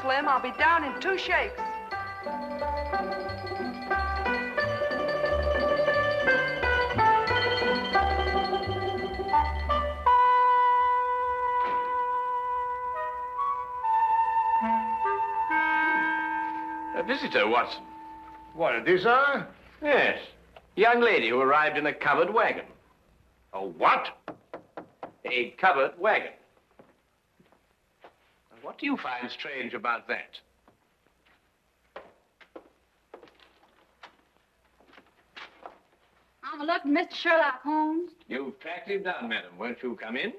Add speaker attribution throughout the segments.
Speaker 1: Slim. I'll be down in 2 shakes.
Speaker 2: A visitor, Watson.
Speaker 3: What, it is, sir?
Speaker 2: Yes. Young lady who arrived in a covered wagon.
Speaker 3: A what?
Speaker 2: A covered wagon. What do you find strange about that?
Speaker 4: I'm looking, Mr. Sherlock Holmes.
Speaker 2: You've tracked him down, madam. Won't you come in?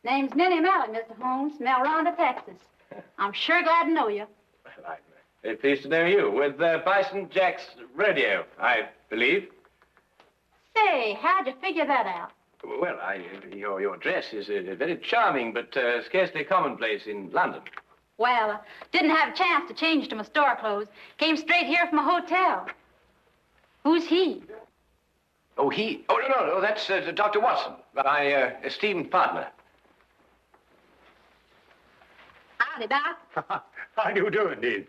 Speaker 4: Name's Minnie Malley, Mr. Holmes, from El Ronda, Texas. I'm sure glad to know you.
Speaker 2: Well, I'm very pleased to know you. With Bison Jack's radio, I believe.
Speaker 4: Say, how'd you figure that out?
Speaker 2: Well, your dress is very charming, but scarcely commonplace in London.
Speaker 4: Well, didn't have a chance to change to my store clothes. Came straight here from a hotel. Who's he?
Speaker 2: Oh, he? Oh, no, that's Dr. Watson, my esteemed partner.
Speaker 4: Howdy, Doc.
Speaker 3: How do you do, indeed?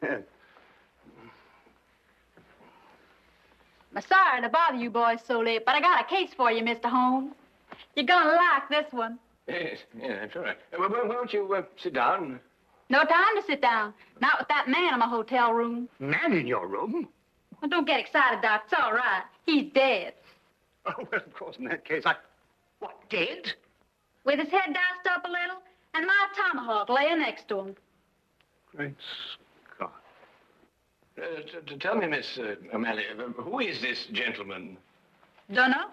Speaker 4: I'm sorry to bother you boys so late, but I got a case for you, Mr. Holmes. You're gonna like this one.
Speaker 2: Yes, that's all right. Well, won't you sit down?
Speaker 4: No time to sit down. Not with that man in my hotel room.
Speaker 3: Man in your room?
Speaker 4: Well, don't get excited, Doc. It's all right. He's dead.
Speaker 3: Oh, well, of course, in that case, What, dead?
Speaker 4: With his head diced up a little, and my tomahawk laying next to him.
Speaker 3: Great Scott.
Speaker 2: Tell me, Miss O'Malley, who is this gentleman?
Speaker 4: Dunno.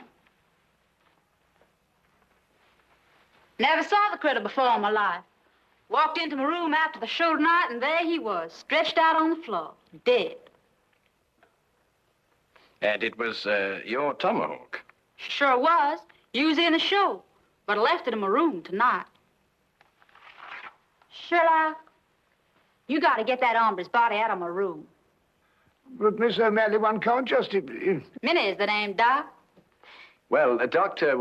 Speaker 4: Never saw the critter before in my life. Walked into my room after the show tonight, and there he was, stretched out on the floor, dead.
Speaker 2: And it was your tomahawk?
Speaker 4: Sure was. Used in the show, but I left it in my room tonight. Sherlock, you got to get that hombre's body out of my room.
Speaker 3: But, Miss O'Malley, one can't just...
Speaker 4: Minnie is the name, Doc.
Speaker 2: Well, Doctor,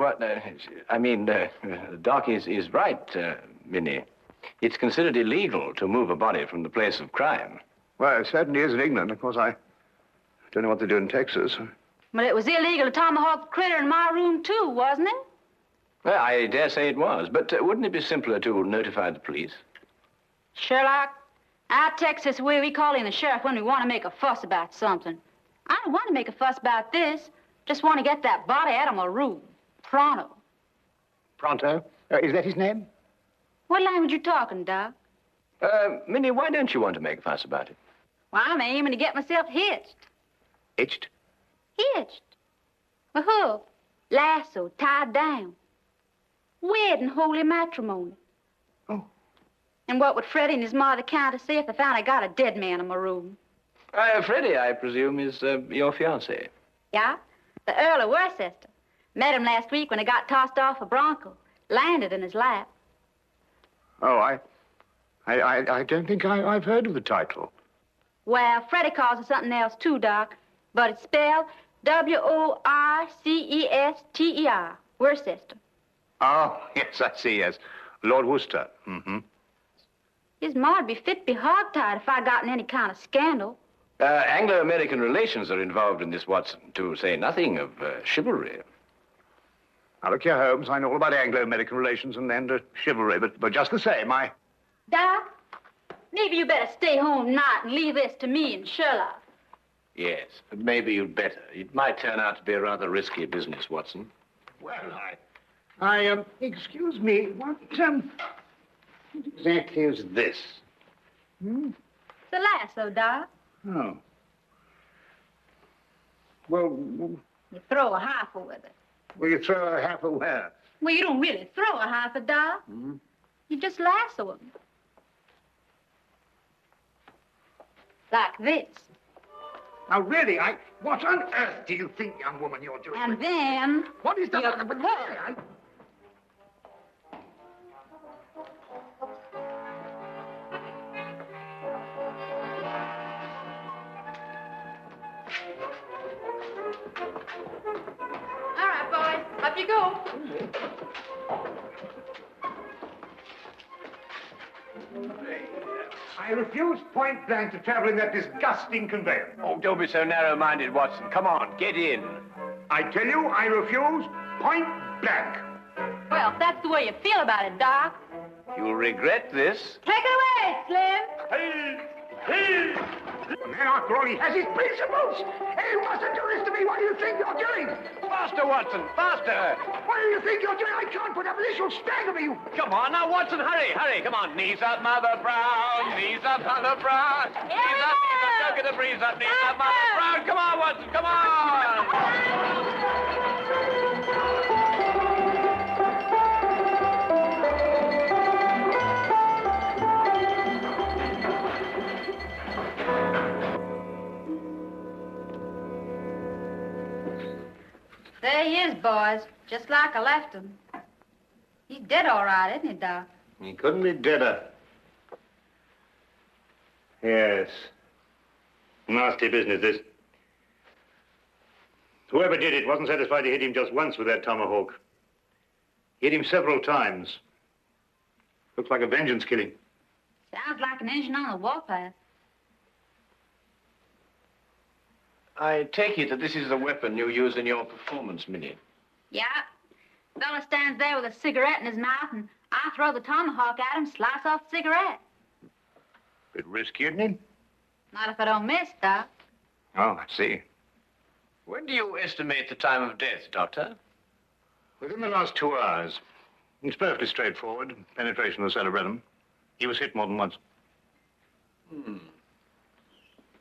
Speaker 2: Doc is right, Minnie. It's considered illegal to move a body from the place of crime.
Speaker 3: Well, it certainly is in England. Of course, I don't know what they do in Texas.
Speaker 4: But it was illegal to tomahawk the critter in my room, too, wasn't it?
Speaker 2: Well, I dare say it was, but wouldn't it be simpler to notify the police?
Speaker 4: Sherlock, out Texas way we call in the sheriff when we want to make a fuss about something. I don't want to make a fuss about this. Just want to get that body out of my room. Pronto.
Speaker 3: Pronto? Is that his name?
Speaker 4: What language you talking, Doc?
Speaker 2: Minnie, why don't you want to make a fuss about it?
Speaker 4: Well, I'm aiming to get myself hitched.
Speaker 3: Hitched?
Speaker 4: Hitched. A hook, lasso, tied down. Wedding holy matrimony.
Speaker 3: Oh.
Speaker 4: And what would Freddie and his mother count to say if they found I got a dead man in my room?
Speaker 2: Freddie, I presume, is your fiancé.
Speaker 4: Yeah, the Earl of Worcester. Met him last week when he got tossed off a bronco. Landed in his lap.
Speaker 3: Oh, I don't think I've heard of the title.
Speaker 4: Well, Freddie calls it something else, too, Doc. But it's spelled W-O-R-C-E-S-T-E-R. Worcester.
Speaker 3: Oh, yes, I see, yes. Lord Worcester. Mm-hmm.
Speaker 4: His ma'd be fit to be hogtied if I got in any kind of scandal.
Speaker 2: Anglo-American relations are involved in this, Watson, to say nothing of chivalry.
Speaker 3: Now, look here, Holmes, I know all about Anglo-American relations and chivalry, but just the same,
Speaker 4: Doc, maybe you better stay home tonight and leave this to me and Sherlock.
Speaker 2: Yes, maybe you'd better. It might turn out to be a rather risky business, Watson.
Speaker 3: Well, excuse me, what exactly is this? Hmm?
Speaker 4: It's a lasso, Doc.
Speaker 3: Oh. Well,
Speaker 4: You throw a heifer with it.
Speaker 3: will you throw a half where?
Speaker 4: Well, you don't really throw a heifer, Doc.
Speaker 3: Hmm?
Speaker 4: You just lasso him. Like this.
Speaker 3: Now, really, what on earth do you think, young woman, you're doing?
Speaker 4: And then...
Speaker 3: What is the...
Speaker 4: You
Speaker 3: But
Speaker 4: pull. All right, boys. Up you go.
Speaker 3: I refuse point blank to travel in that disgusting conveyance.
Speaker 2: Oh, don't be so narrow-minded, Watson. Come on, get in.
Speaker 3: I tell you, I refuse point blank.
Speaker 4: Well, if that's the way you feel about it, Doc.
Speaker 2: You'll regret this.
Speaker 4: Take it away, Slim.
Speaker 3: Hey! The man, after all, he has his principles. Hey, you mustn't do this to me. What do you think you're doing?
Speaker 2: Faster, Watson, faster.
Speaker 3: What do you think you're doing? I can't put up with this. You'll stagger me.
Speaker 2: Come on now, Watson, hurry, hurry. Come on, knees up, Mother Brown. Knees up, Mother Brown. Knees up, don't get the breeze up. Knees up, Mother Brown. Come on, Watson, come on.
Speaker 4: There he is, boys. Just like I left him. He's dead all right, isn't he, Doc?
Speaker 3: He couldn't be deader. Yes. Nasty business, this. Whoever did it wasn't satisfied to hit him just once with that tomahawk. Hit him several times. Looks like a vengeance killing.
Speaker 4: Sounds like an engine on the warpath.
Speaker 2: I take it that this is the weapon you use in your performance, Minnie.
Speaker 4: Yeah. Fella stands there with a cigarette in his mouth, and I throw the tomahawk at him, slice off the cigarette.
Speaker 3: Bit risky, isn't it?
Speaker 4: Not if I don't miss, Doc.
Speaker 3: Oh, I see.
Speaker 2: When do you estimate the time of death, Doctor?
Speaker 3: Within the last 2 hours. It's perfectly straightforward. Penetration of the cerebellum. He was hit more than once.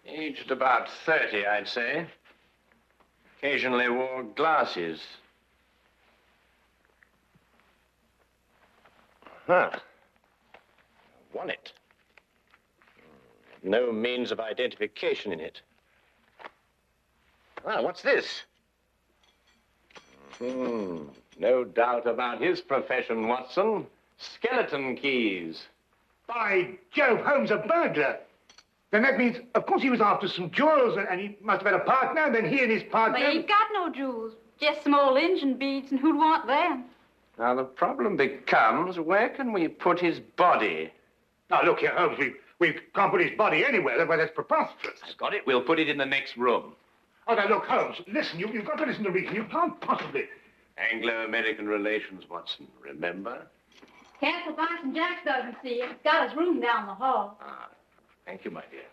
Speaker 2: Aged about 30, I'd say. Occasionally wore glasses. Huh. Won it. No means of identification in it. Ah, what's this? No doubt about his profession, Watson. Skeleton keys.
Speaker 3: By Jove, Holmes, a burglar. Then that means, of course, he was after some jewels, and he must have had a partner, and then he and his partner...
Speaker 4: But he ain't got no jewels. Just some old engine beads, and who'd want them?
Speaker 2: Now, the problem becomes, where can we put his body?
Speaker 3: Now, look here, Holmes, we can't put his body anywhere. That's preposterous.
Speaker 2: I've got it. We'll put it in the next room.
Speaker 3: Oh, now, look, Holmes, listen, you've got to listen to reason. You can't possibly...
Speaker 2: Anglo-American relations, Watson, remember?
Speaker 4: Careful, Boston Jack doesn't see it. He's got his room down the hall.
Speaker 2: Ah, thank you, my dear.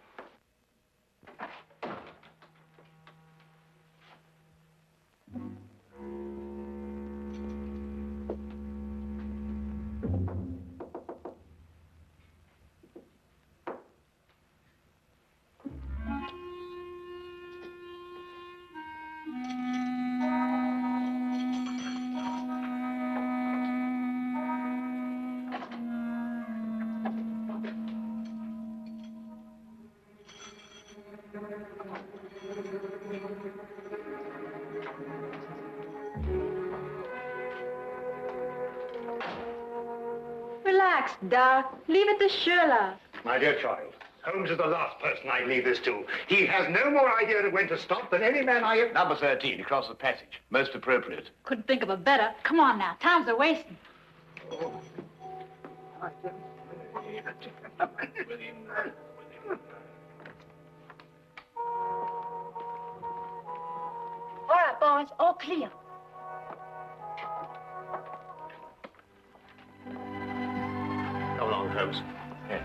Speaker 4: Relax, Doc. Leave it to Sherlock.
Speaker 3: My dear child, Holmes is the last person I'd leave this to. He has no more idea of when to stop than any man I have...
Speaker 2: Number 13, across the passage. Most appropriate.
Speaker 4: Couldn't think of a better. Come on now. Time's a wasting. All right, boys. All clear.
Speaker 3: Come along, Holmes. Yes.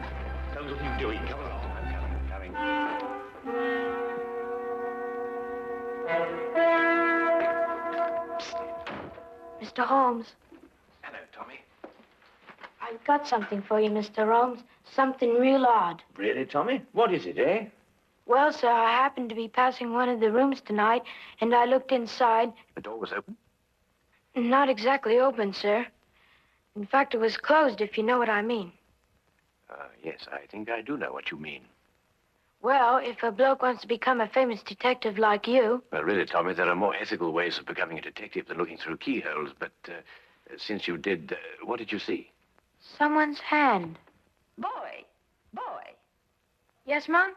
Speaker 3: Holmes, what are you doing? Come along. I'm coming.
Speaker 5: Mr. Holmes,
Speaker 2: Hello, Tommy.
Speaker 5: I've got something for you, Mr. Holmes. Something real odd.
Speaker 2: Really, Tommy? What is it, eh?
Speaker 5: Well, sir, I happened to be passing one of the rooms tonight, and I looked inside.
Speaker 2: The door was open.
Speaker 5: Not exactly open, sir. In fact, it was closed, if you know what I mean.
Speaker 2: Yes, I think I do know what you mean.
Speaker 5: Well, if a bloke wants to become a famous detective like you...
Speaker 2: Well, really, Tommy, there are more ethical ways of becoming a detective than looking through keyholes. But since you did, what did you see?
Speaker 5: Someone's hand.
Speaker 1: Boy.
Speaker 5: Yes, Mom?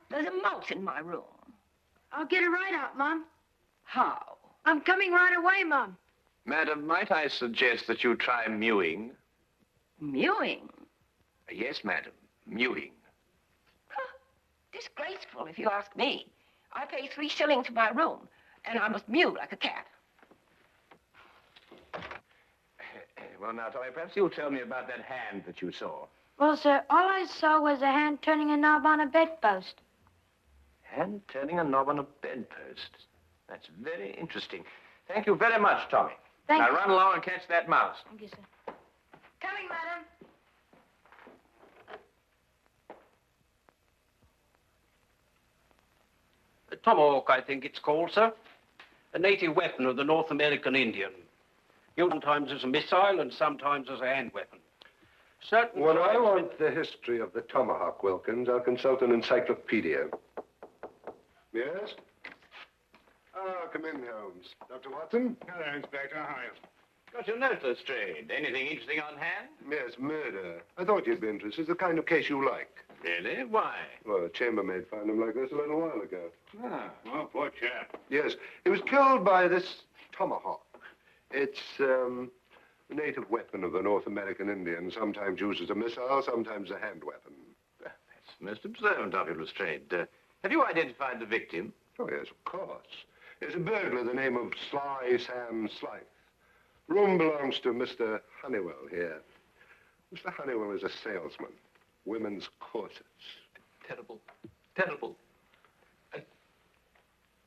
Speaker 1: There's a mouse in my room.
Speaker 5: I'll get it right out, Mom.
Speaker 1: How?
Speaker 5: I'm coming right away, Mom.
Speaker 2: Madam, might I suggest that you try mewing?
Speaker 1: Mewing.
Speaker 2: Yes, madam, mewing.
Speaker 1: wasteful, if you ask me. I pay 3 shillings for my room, and I must mew like a cat.
Speaker 2: Well, now, Tommy, perhaps you'll tell me about that hand that you saw.
Speaker 5: Well, sir, all I saw was a hand turning a knob on a bedpost.
Speaker 2: Hand turning a knob on a bedpost. That's very interesting. Thank you very much, Tommy.
Speaker 5: Thank
Speaker 2: now
Speaker 5: you.
Speaker 2: Run along and catch that mouse.
Speaker 5: Thank you, sir.
Speaker 1: Coming, madam.
Speaker 6: A tomahawk, I think it's called, sir. A native weapon of the North American Indian. Used sometimes as a missile and sometimes as a hand weapon. Certain
Speaker 7: When I
Speaker 6: tribes-
Speaker 7: want the history of the tomahawk, Wilkins, I'll consult an encyclopedia. Yes? Ah, come in, Holmes. Dr. Watson?
Speaker 3: Hello, Inspector. How are you?
Speaker 2: Got your note, Lestrade. Anything interesting on hand?
Speaker 7: Yes, murder. I thought you'd be interested. It's the kind of case you like.
Speaker 2: Really? Why?
Speaker 7: Well, a chambermaid found him like this a little while ago.
Speaker 3: Ah, well, poor chap.
Speaker 7: Yes, he was killed by this tomahawk. It's a native weapon of the North American Indian, sometimes used as a missile, sometimes a hand weapon.
Speaker 2: That's most observant of you, Lestrade. Have you identified the victim?
Speaker 7: Oh, yes, of course. There's a burglar, the name of Sly Sam Slythe. Room belongs to Mr. Honeywell here. Mr. Honeywell is a salesman. Women's corsets.
Speaker 2: Terrible. Terrible. A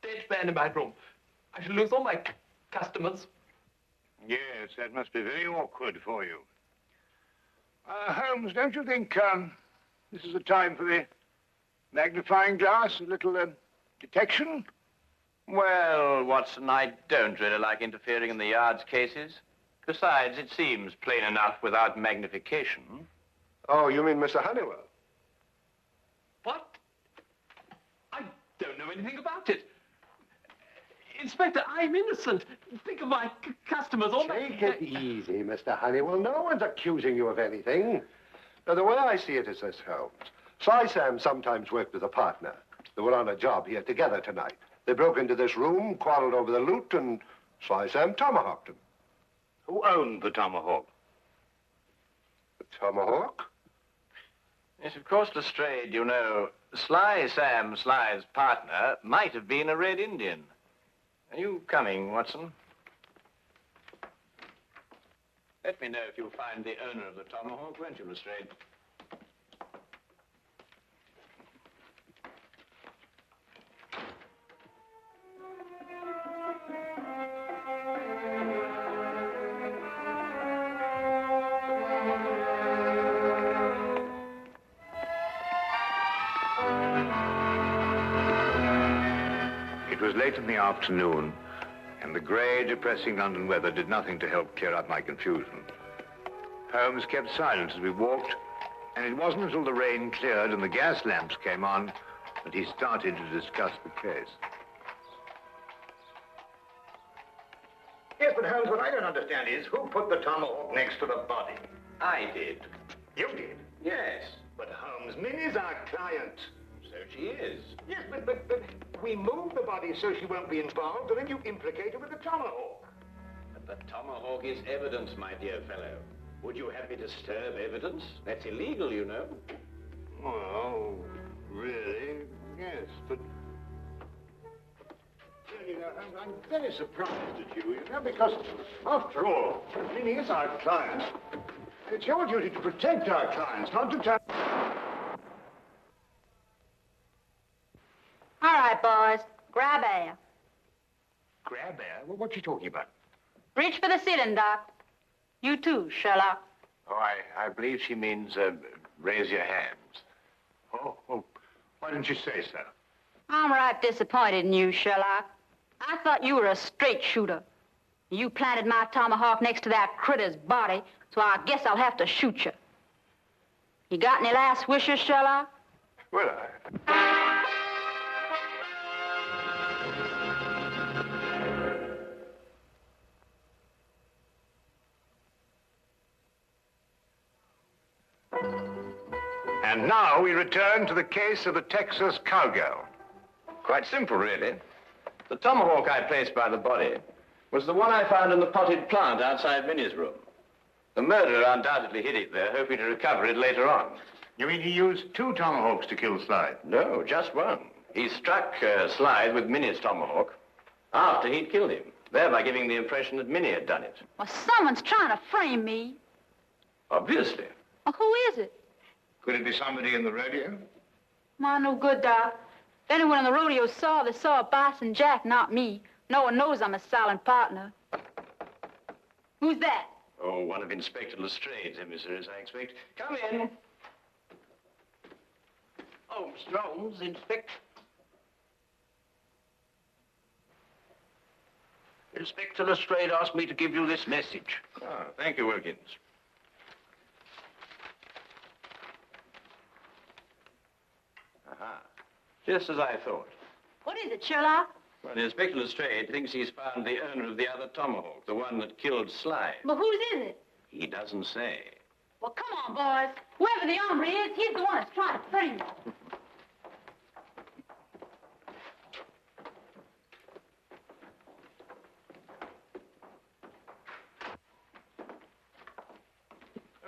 Speaker 2: dead man in my room. I shall lose all my customers.
Speaker 3: Yes, that must be very awkward for you. Holmes, don't you think this is the time for the magnifying glass, a little detection?
Speaker 2: Well, Watson, I don't really like interfering in the yard's cases. Besides, it seems plain enough without magnification.
Speaker 7: Oh, you mean Mr. Honeywell?
Speaker 6: What? I don't know anything about it. Inspector, I'm innocent. Think of my customers. All
Speaker 7: Take it easy, Mr. Honeywell. No one's accusing you of anything. Now, the way I see it is this, Holmes. Sly Sam sometimes worked with a partner. They were on a job here together tonight. They broke into this room, quarreled over the loot, and Sly Sam tomahawked him.
Speaker 3: Who owned the tomahawk?
Speaker 7: The tomahawk?
Speaker 2: Yes, of course, Lestrade, you know, Sly Sam Sly's partner might have been a Red Indian. Are you coming, Watson? Let me know if you find the owner of the tomahawk, won't you, Lestrade?
Speaker 3: It was late in the afternoon, and the grey, depressing London weather did nothing to help clear up my confusion. Holmes kept silent as we walked, and it wasn't until the rain cleared and the gas lamps came on that he started to discuss the case. Yes, but Holmes, what I don't understand is who put the tomahawk next to the body?
Speaker 2: I did.
Speaker 3: You did?
Speaker 2: Yes.
Speaker 3: But Holmes, Minnie's our client.
Speaker 2: So she is.
Speaker 3: Yes, but we moved the body so she won't be involved, and then you implicate her with the tomahawk.
Speaker 2: But the tomahawk is evidence, my dear fellow. Would you have me disturb evidence? That's illegal, you know.
Speaker 3: Well, really? Yes, but... Well, you know, I'm very surprised at you know, because, after all, Minnie is our client. It's your duty to protect our clients, not to tell...
Speaker 4: All right, boys. Grab air.
Speaker 3: Grab air? Well, what's she talking about?
Speaker 4: Reach for the ceiling, Doc. You too, Sherlock.
Speaker 2: Oh, I believe she means, raise your hands.
Speaker 3: Oh, well, why didn't you say so?
Speaker 4: I'm right disappointed in you, Sherlock. I thought you were a straight shooter. You planted my tomahawk next to that critter's body, so I guess I'll have to shoot you. You got any last wishes, Sherlock?
Speaker 7: Well, I...
Speaker 3: And now we return to the case of the Texas Cowgirl.
Speaker 2: Quite simple, really. The tomahawk I placed by the body was the one I found in the potted plant outside Minnie's room. The murderer undoubtedly hid it there, hoping to recover it later on.
Speaker 3: You mean he used 2 tomahawks to kill Slide?
Speaker 2: No, just one. He struck Slide with Minnie's tomahawk after he'd killed him, thereby giving the impression that Minnie had done it.
Speaker 4: Well, someone's trying to frame me.
Speaker 2: Obviously.
Speaker 4: Well, who is it?
Speaker 3: Could it be somebody in the rodeo?
Speaker 4: My no good, Doc. If anyone in the rodeo saw, they saw Bison Jack, not me. No one knows I'm a silent partner. Who's that?
Speaker 2: Oh, one of Inspector Lestrade's emissaries, I expect. Come in.
Speaker 6: Oh, Mr. Holmes, Inspector. Inspector Lestrade asked me to give you this message.
Speaker 2: Oh, thank you, Wilkins. Aha. Just as I thought.
Speaker 4: What is it, Sherlock?
Speaker 2: Well, Inspector Lestrade thinks he's found the owner of the other tomahawk, the one that killed Slide.
Speaker 4: Well, whose is it?
Speaker 2: He doesn't say.
Speaker 4: Well, come on, boys. Whoever the hombre is, he's the one that's trying to frame me.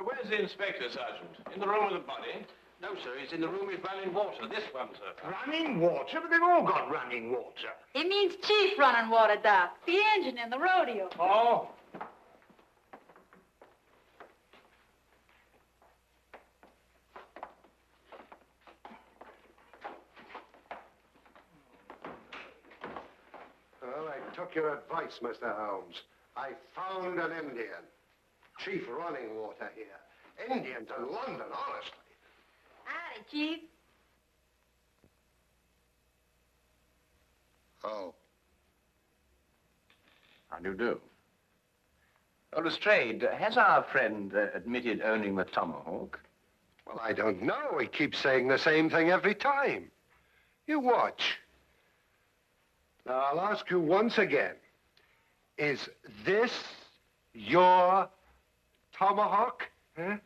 Speaker 2: Where's the inspector, Sergeant? In the room with the body?
Speaker 6: No, sir, he's in the room with running water. This one, sir.
Speaker 3: Running water? But they've all got running water.
Speaker 4: It means Chief running water, Doc. The engine in the rodeo.
Speaker 3: Oh.
Speaker 7: Well, I took your advice, Mr. Holmes. I found an Indian. Chief running water here. Indians in London, honestly.
Speaker 4: Howdy, Chief.
Speaker 7: Oh.
Speaker 2: How do you do? Oh, Lestrade, has our friend admitted owning the tomahawk?
Speaker 7: Well, I don't know. He keeps saying the same thing every time. You watch. Now, I'll ask you once again. Is this your tomahawk? Huh?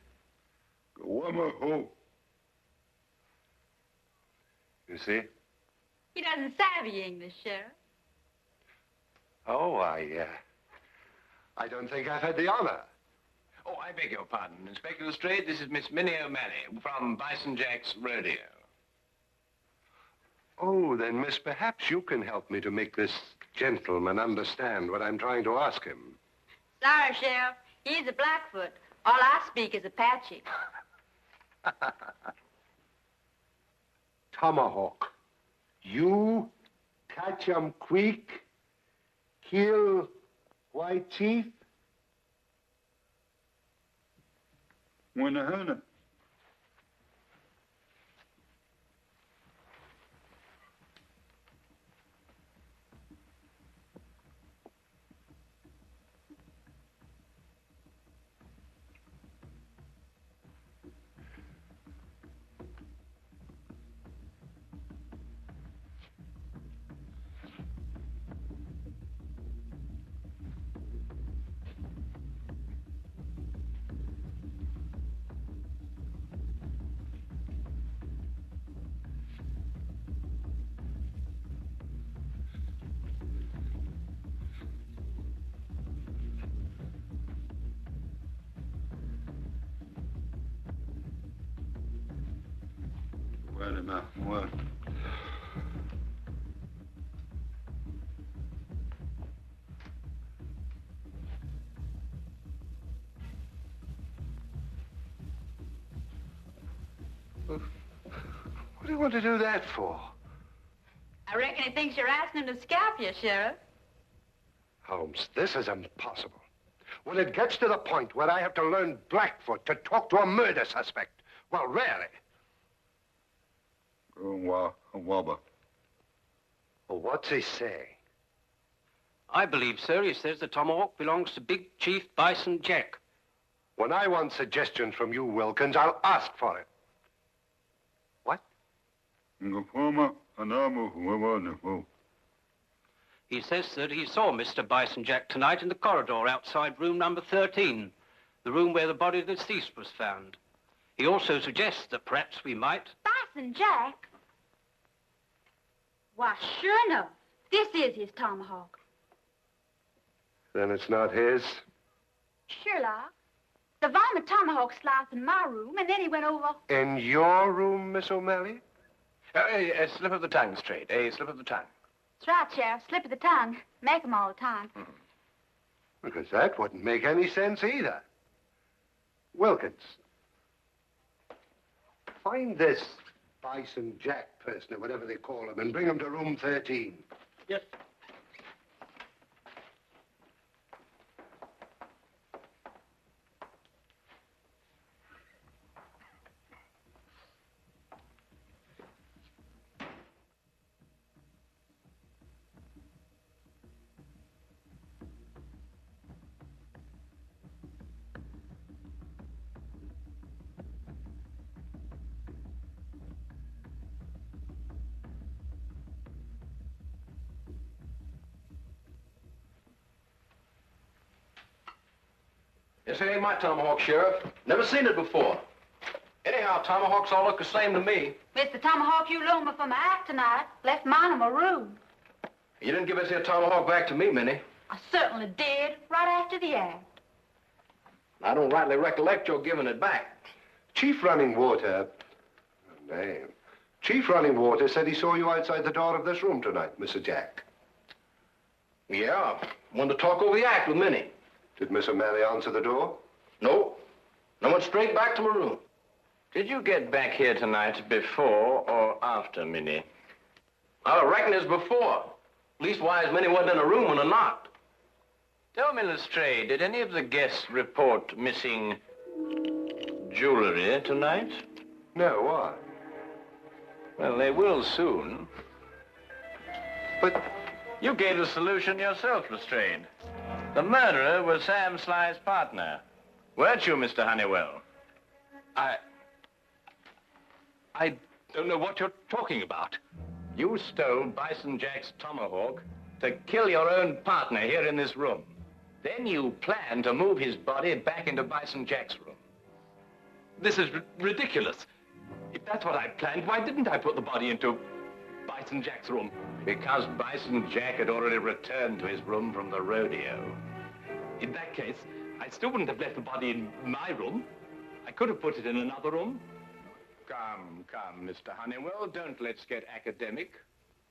Speaker 7: You see?
Speaker 4: He doesn't savvy English, Sheriff.
Speaker 7: Oh, I don't think I've had the honor.
Speaker 2: Oh, I beg your pardon, Inspector Lestrade. This is Miss Minnie O'Malley from Bison Jack's rodeo.
Speaker 7: Oh, then, miss, perhaps you can help me to make this gentleman understand what I'm trying to ask him.
Speaker 4: Sorry, Sheriff. He's a Blackfoot. All I speak is Apache.
Speaker 7: Tomahawk. You catch 'em quick, kill White Chief?
Speaker 8: Buena. Well.
Speaker 7: What do you want to do that for?
Speaker 4: I reckon he thinks you're asking him to scalp you, Sheriff.
Speaker 7: Holmes, this is impossible. When it gets to the point where I have to learn Blackfoot to talk to a murder suspect, well, really.
Speaker 8: Wabba.
Speaker 7: Well, what's he saying?
Speaker 6: I believe, sir, he says the tomahawk belongs to Big Chief Bison Jack.
Speaker 7: When I want suggestions from you, Wilkins, I'll ask for it. What?
Speaker 6: He says that he saw Mr. Bison Jack tonight in the corridor outside room number 13, the room where the body of the deceased was found. He also suggests that perhaps we might...
Speaker 4: Bison Jack? Why, sure enough, this is his tomahawk.
Speaker 7: Then it's not his?
Speaker 4: Sherlock, The varmint tomahawk sliced in my room, and then he went over.
Speaker 7: In your room, Miss O'Malley?
Speaker 2: A slip of the tongue, Straight. A slip of the tongue.
Speaker 4: That's right, Sheriff. Slip of the tongue. Make 'em all the time.
Speaker 7: Because that wouldn't make any sense either. Wilkins, find this Bison Jack person, or whatever they call him, and bring him to room 13.
Speaker 6: Yes.
Speaker 2: This ain't my tomahawk, Sheriff. Never seen it before. Anyhow, tomahawks all look the same to me.
Speaker 4: It's the tomahawk you loaned me for my act tonight. Left mine in my room.
Speaker 2: You didn't give us your tomahawk back to me, Minnie.
Speaker 4: I certainly did, right after the act.
Speaker 2: I don't rightly recollect your giving it back.
Speaker 7: Chief Running Water... Name. Chief Running Water said he saw you outside the door of this room tonight, Mr. Jack.
Speaker 2: Yeah, wanted to talk over the act with Minnie.
Speaker 7: Did Miss O'Malley answer the door?
Speaker 2: No. I went straight back to my room.
Speaker 8: Did you get back here tonight before or after Minnie?
Speaker 2: I reckon it's before. Leastwise, Minnie wasn't in a room when I knocked.
Speaker 8: Tell me, Lestrade, did any of the guests report missing jewelry tonight?
Speaker 7: No, why?
Speaker 8: Well, they will soon.
Speaker 7: But
Speaker 8: You gave the solution yourself, Lestrade. The murderer was Sam Sly's partner. Weren't you, Mr. Honeywell?
Speaker 6: I don't know what you're talking about.
Speaker 8: You stole Bison Jack's tomahawk to kill your own partner here in this room. Then you planned to move his body back into Bison Jack's room.
Speaker 6: This is ridiculous. If that's what I planned, why didn't I put the body into Bison Jack's room?
Speaker 8: Because Bison Jack had already returned to his room from the rodeo.
Speaker 6: In that case, I still wouldn't have left the body in my room. I could have put it in another room.
Speaker 8: Come, Mr. Honeywell, don't let's get academic.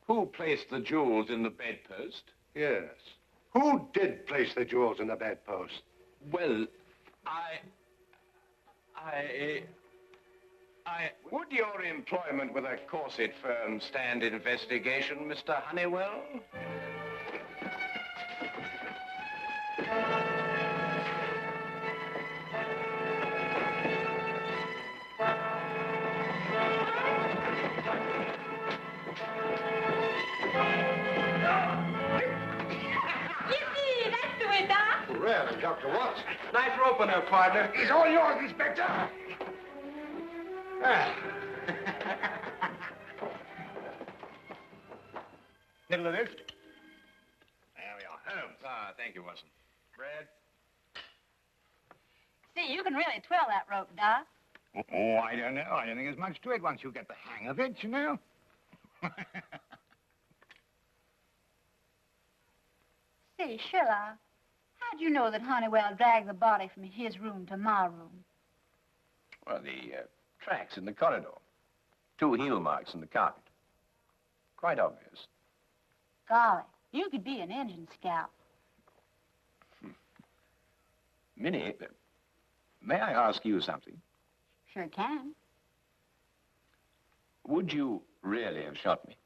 Speaker 8: Who placed the jewels in the bedpost?
Speaker 7: yes. Who did place the jewels in the bedpost?
Speaker 6: Well,
Speaker 8: Would your employment with a corset firm stand investigation, Mr. Honeywell?
Speaker 4: Yippee! That's the way, Doc.
Speaker 7: Really, Dr. Watson?
Speaker 2: Nice rope on her, partner.
Speaker 7: He's all yours, Inspector.
Speaker 3: Middle of this. There we are. Holmes.
Speaker 8: Ah, thank you, Watson.
Speaker 3: Bread.
Speaker 4: See, you can really twirl that rope, Doc.
Speaker 3: Oh, I don't know. I don't think there's much to it once you get the hang of it, you know.
Speaker 4: Say, Sherlock, how'd you know that Honeywell dragged the body from his room to my room?
Speaker 2: Well, the tracks in the corridor. 2 heel marks in the carpet. Quite obvious.
Speaker 4: Golly, you could be an engine scout.
Speaker 2: Minnie, may I ask you something?
Speaker 4: Sure can.
Speaker 2: Would you really have shot me?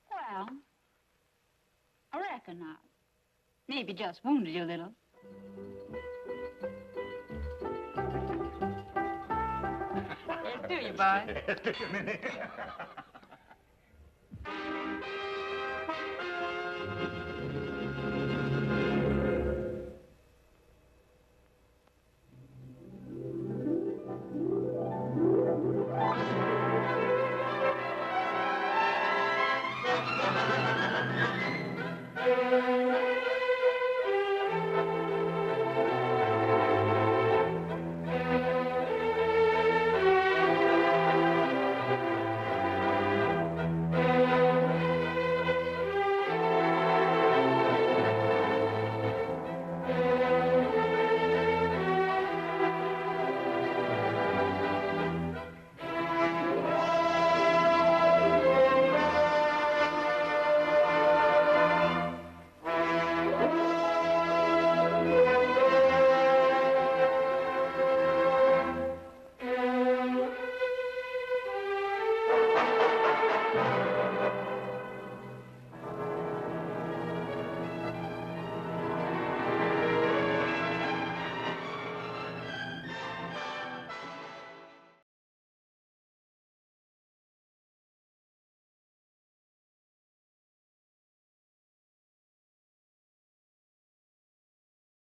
Speaker 4: Well, I reckon not. Maybe just wounded you a little. Let's do you, boy.